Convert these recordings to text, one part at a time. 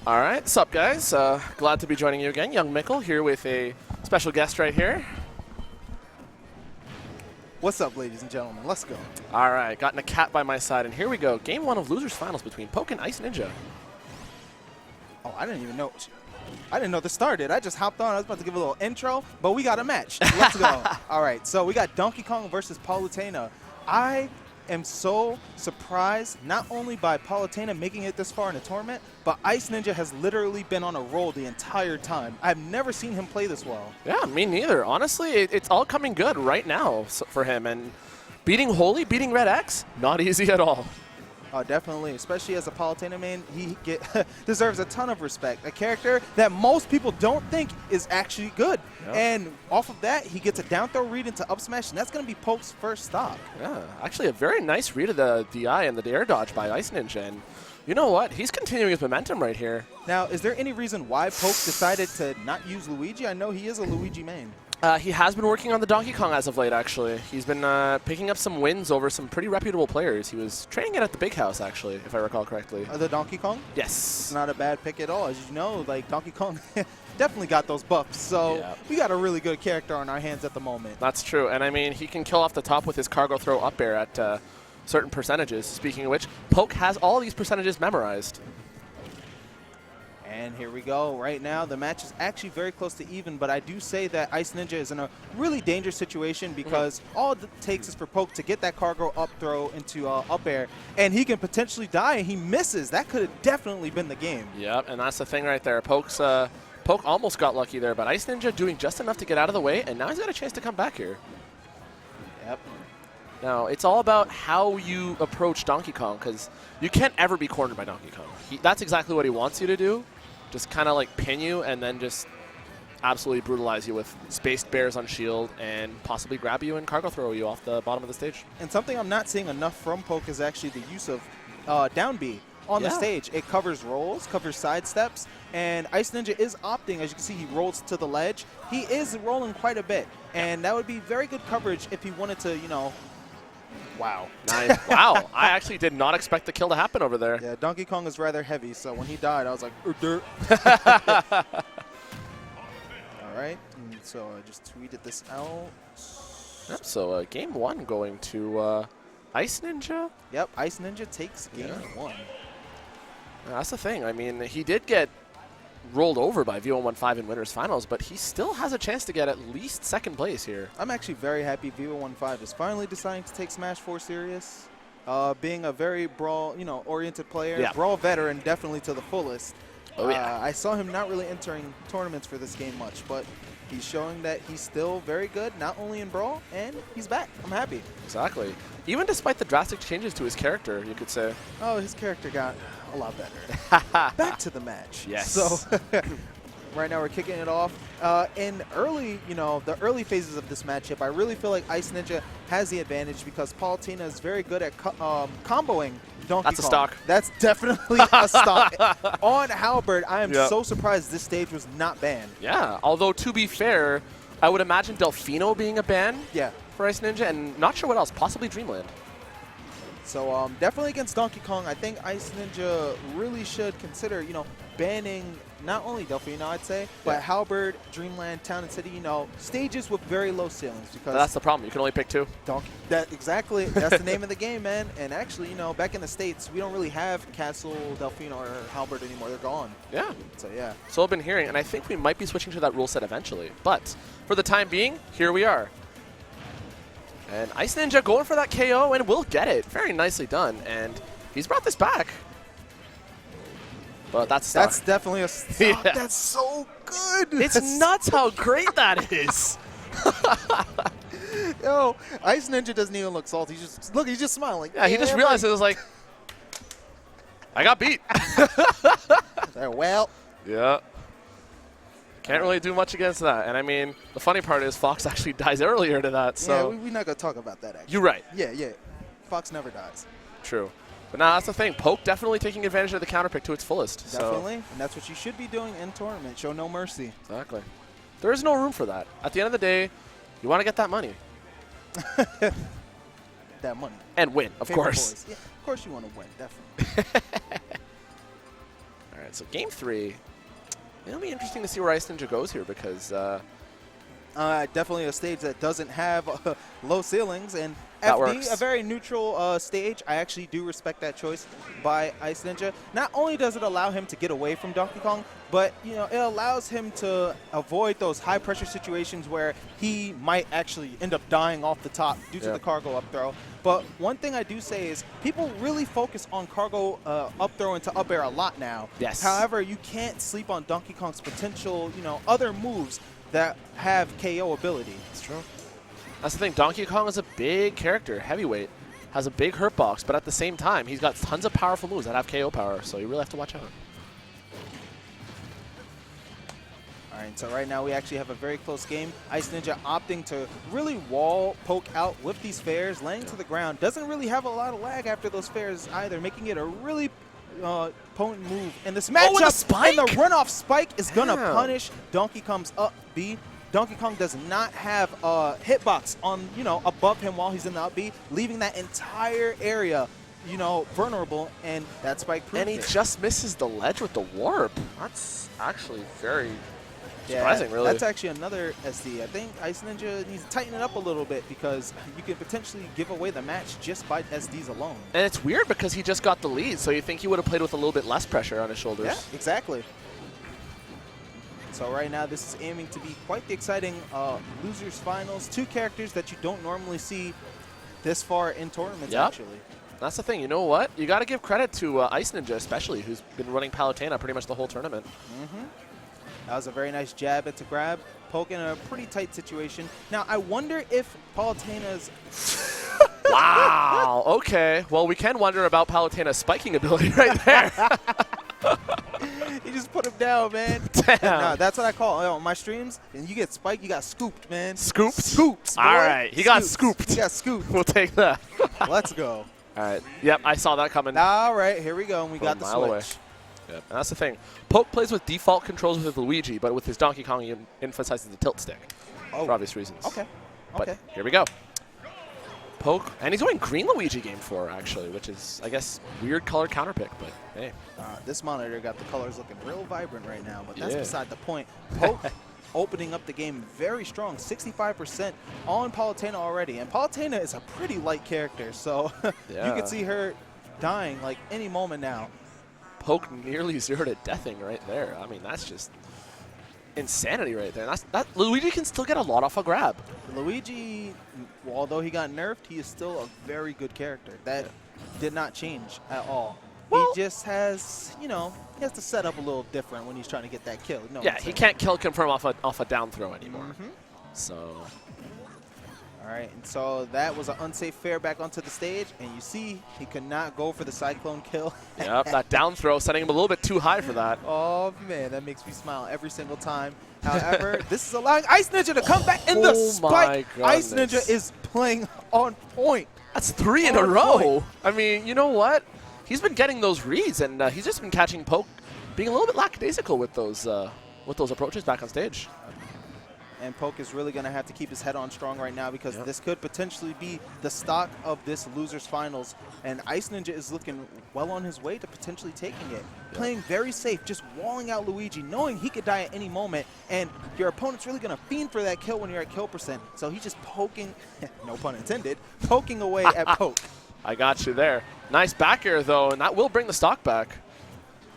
All right, sup guys? Glad to be joining you again. Young Mickle here with a special guest right here. What's up, ladies and gentlemen? Let's go. All right, gotten a cat by my side, and here we go. Game 1 of Losers Finals between Poke and Iceninja. Oh, I didn't even know. I didn't know this started. I just hopped on. I was about to give a little intro, but we got a match. Let's go. All right, so we got Donkey Kong versus Palutena. I am so surprised not only by Palutena making it this far in the tournament, but Iceninja has literally been on a roll the entire time. I've never seen him play this well. Yeah, me neither. Honestly, it's all coming good right now for him. And beating Holy, beating Red X, not easy at all. Definitely, especially as a Palutena main, he deserves a ton of respect. A character that most people don't think is actually good. Yep. And off of that, he gets a down throw read into up smash, and that's going to be Poke's first stop. Yeah, actually a very nice read of the DI and the air dodge by Iceninja. And you know what? He's continuing his momentum right here. Now, is there any reason why Poke decided to not use Luigi? I know he is a Luigi main. He has been working on the Donkey Kong as of late, actually. He's been picking up some wins over some pretty reputable players. He was training it at the Big House, actually, if I recall correctly. The Donkey Kong? Yes. It's not a bad pick at all. As you know, like Donkey Kong definitely got those buffs. So we got a really good character on our hands at the moment. That's true. And I mean, he can kill off the top with his cargo throw up air at certain percentages. Speaking of which, Poke has all these percentages memorized. And here we go. Right now, the match is actually very close to even, but I do say that Iceninja is in a really dangerous situation because all it takes is for Poke to get that cargo up throw into up air, and he can potentially die, and he misses. That could have definitely been the game. Yep, and that's the thing right there. Poke almost got lucky there, but Iceninja doing just enough to get out of the way, and now he's got a chance to come back here. Yep. Now, it's all about how you approach Donkey Kong, because you can't ever be cornered by Donkey Kong. That's exactly what he wants you to do. Just kind of like pin you and then just absolutely brutalize you with spaced bears on shield and possibly grab you and cargo throw you off the bottom of the stage. And something I'm not seeing enough from Poke is actually the use of down B on the stage. It covers rolls, covers side steps, and Iceninja is opting. As you can see, he rolls to the ledge. He is rolling quite a bit, and that would be very good coverage if he wanted to, you know. Wow. Nice. Wow. I actually did not expect the kill to happen over there. Yeah, Donkey Kong is rather heavy, so when he died, I was like, dirt. All right, and so I just tweeted this out. Yep, so game 1 going to Iceninja. Yep, Iceninja takes game 1. That's the thing. I mean, he did get rolled over by V115 in Winners Finals, but he still has a chance to get at least second place here. I'm actually very happy V115 is finally deciding to take Sm4sh serious. Being a very brawl, oriented player, brawl veteran, definitely to the fullest. Oh yeah. I saw him not really entering tournaments for this game much, but he's showing that he's still very good, not only in brawl, and he's back. I'm happy. Exactly. Even despite the drastic changes to his character, you could say. Oh, his character got a lot better. Back to the match. Yes. So right now we're kicking it off. In early, the early phases of this matchup, I really feel like Iceninja has the advantage because Palutena is very good at comboing Donkey Kong. That's a stock. That's definitely a stock. On Halberd, I am so surprised this stage was not banned. Yeah, although to be fair, I would imagine Delfino being a ban for Iceninja, and not sure what else, possibly Dreamland. So definitely against Donkey Kong, I think Iceninja really should consider, banning not only Delfino, I'd say, but Halberd, Dreamland, Town and City, stages with very low ceilings. Because that's the problem. You can only pick 2. Exactly. That's the name of the game, man. And actually, back in the States, we don't really have Castle, Delfino, or Halberd anymore. They're gone. Yeah. So, yeah. So I've been hearing, and I think we might be switching to that rule set eventually. But for the time being, here we are. And Iceninja going for that KO, and will get it. Very nicely done. And he's brought this back. But that's definitely a stock. That's so good. It's nuts how great that is. Yo, Iceninja doesn't even look salty. He's just smiling. Yeah, he just realized it was like, I got beat. Well. Yeah. Can't really do much against that. And I mean, the funny part is Fox actually dies earlier to that. So yeah, we're not going to talk about that, actually. You're right. Yeah. Fox never dies. True. But now that's the thing. Poke definitely taking advantage of the counter pick to its fullest. Definitely. And that's what you should be doing in tournament. Show no mercy. Exactly. There is no room for that. At the end of the day, you want to get that money. that money. And win, of Favorite course. boys. Yeah, of course you want to win, definitely. All right, so game 3. It'll be interesting to see where Iceninja goes here because definitely a stage that doesn't have low ceilings, and that FD, works. a very neutral stage. I actually do respect that choice by Iceninja. Not only does it allow him to get away from Donkey Kong, but it allows him to avoid those high pressure situations where he might actually end up dying off the top due to the cargo up throw. But one thing I do say is people really focus on cargo up throw into up air a lot now. Yes. However, you can't sleep on Donkey Kong's potential, other moves that have KO ability. It's true. That's the thing. Donkey Kong is a big character, heavyweight, has a big hurt box, but at the same time, he's got tons of powerful moves that have KO power, so you really have to watch out. All right, so right now we actually have a very close game. Iceninja opting to really wall poke out with these fares, laying to the ground. Doesn't really have a lot of lag after those fares either, making it a really potent move. And this matchup, and the runoff spike is going to punish Donkey Kong's up B. Donkey Kong does not have a hitbox on, above him while he's in the up B, leaving that entire area, vulnerable, and that spike proves And he just misses the ledge with the warp. That's actually very surprising, really. That's actually another SD. I think Iceninja needs to tighten it up a little bit because you can potentially give away the match just by SDs alone. And it's weird because he just got the lead, so you think he would have played with a little bit less pressure on his shoulders. Yeah, exactly. So right now, this is aiming to be quite the exciting losers finals. 2 characters that you don't normally see this far in tournaments, actually. That's the thing. You know what? You got to give credit to Iceninja, especially, who's been running Palutena pretty much the whole tournament. That was a very nice jab into grab, poking in a pretty tight situation. Now, I wonder if Palutena's... Wow. Okay. Well, we can wonder about Palutena's spiking ability right there. He just put him down, man. Damn. No, that's what I call on my streams. And you get spiked, you got scooped, man. Scooped? Scoops, boy. All right. He got scooped. He got scooped. We'll take that. Let's go. All right. Yep, I saw that coming. All right, here we go. And we got the mile away. switch. Yep. And that's the thing. Poke plays with default controls with Luigi, but with his Donkey Kong, he emphasizes the tilt stick for obvious reasons. Okay. But here we go. Poke, and he's going green Luigi game 4, actually, which is, I guess, weird color counter pick, but hey. This monitor got the colors looking real vibrant right now, but that's beside the point. Poke opening up the game very strong, 65% on Palutena already. And Palutena is a pretty light character, so you can see her dying like any moment now. Poke nearly 0 to deathing right there. I mean, that's just insanity right there. Luigi can still get a lot off a grab. Luigi, although he got nerfed, he is still a very good character. That did not change at all. Well, he just has, he has to set up a little different when he's trying to get that kill. He can't kill confirm off a down throw anymore. So. All right, and so that was an unsafe fair back onto the stage, and you see he could not go for the cyclone kill. Yep, that down throw setting him a little bit too high for that. Oh man, that makes me smile every single time. However, this is allowing Iceninja to come back in the spike. Iceninja is playing on point. That's 3 in a row. I mean, you know what? He's been getting those reads, and he's just been catching Poke being a little bit lackadaisical with those approaches back on stage. And Poke is really going to have to keep his head on strong right now because this could potentially be the stock of this losers finals. And Iceninja is looking well on his way to potentially taking it. Playing very safe, just walling out Luigi, knowing he could die at any moment. And your opponent's really going to fiend for that kill when you're at kill percent. So he's just poking, no pun intended, poking away at Poke. I got you there. Nice back air, though, and that will bring the stock back.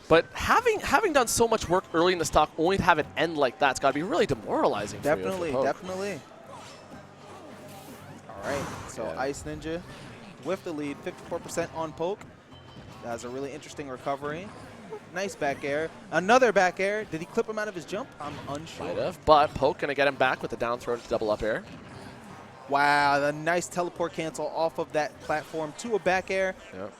But having done so much work early in the stock, only to have it end like that's got to be really demoralizing. Definitely. All right, so Iceninja with the lead, 54% on Poke. That's a really interesting recovery. Nice back air. Another back air. Did he clip him out of his jump? I'm unsure. Might have, but Poke going to get him back with the down throw to double up air. Wow, the nice teleport cancel off of that platform to a back air. Yep.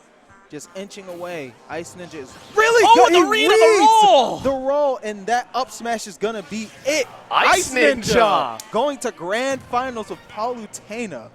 Just inching away. Iceninja is really good. The read of the roll! The roll, and that up smash is going to be it. Iceninja going to grand finals with Palutena.